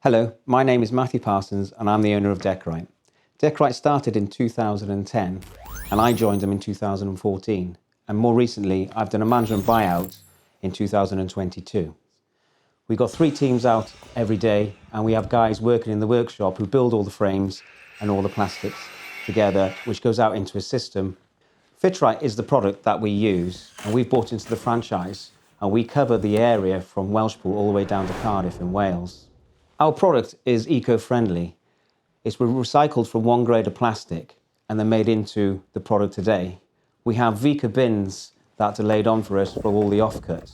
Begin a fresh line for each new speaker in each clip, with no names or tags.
Hello, my name is Matthew Parsons and I'm the owner of Deckrite. Deckrite started in 2010 and I joined them in 2014, and more recently I've done a management buyout in 2022. We've got 3 teams out every day and we have guys working in the workshop who build all the frames and all the plastics together, which goes out into a system. Fitrite is the product that we use and we've bought into the franchise, and we cover the area from Welshpool all the way down to Cardiff in Wales. Our product is eco-friendly. It's recycled from one grade of plastic and then made into the product today. We have Vica bins that are laid on for us for all the offcuts.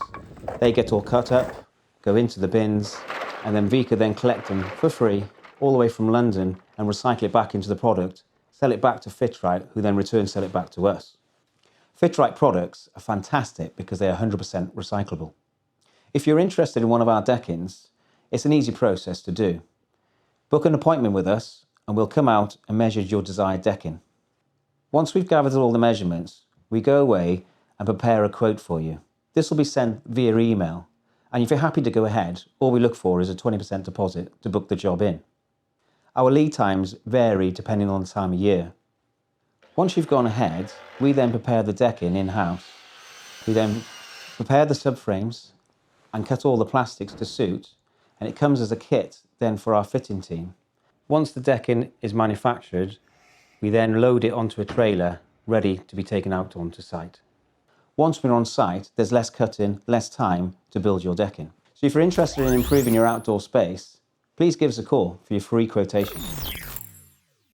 They get all cut up, go into the bins, and then Vica then collect them for free all the way from London and recycle it back into the product, sell it back to Fitrite, who then return sell it back to us. Fitrite products are fantastic because they are 100% recyclable. If you're interested in one of our deckings, it's an easy process to do. Book an appointment with us and we'll come out and measure your desired decking. Once we've gathered all the measurements, we go away and prepare a quote for you. This will be sent via email, and if you're happy to go ahead, all we look for is a 20% deposit to book the job in. Our lead times vary depending on the time of year. Once you've gone ahead, we then prepare the decking in-house. We then prepare the subframes and cut all the plastics to suit, and it comes as a kit then for our fitting team. Once the decking is manufactured, we then load it onto a trailer ready to be taken out onto site. Once we're on site, there's less cutting, less time to build your decking. So if you're interested in improving your outdoor space, please give us a call for your free quotation.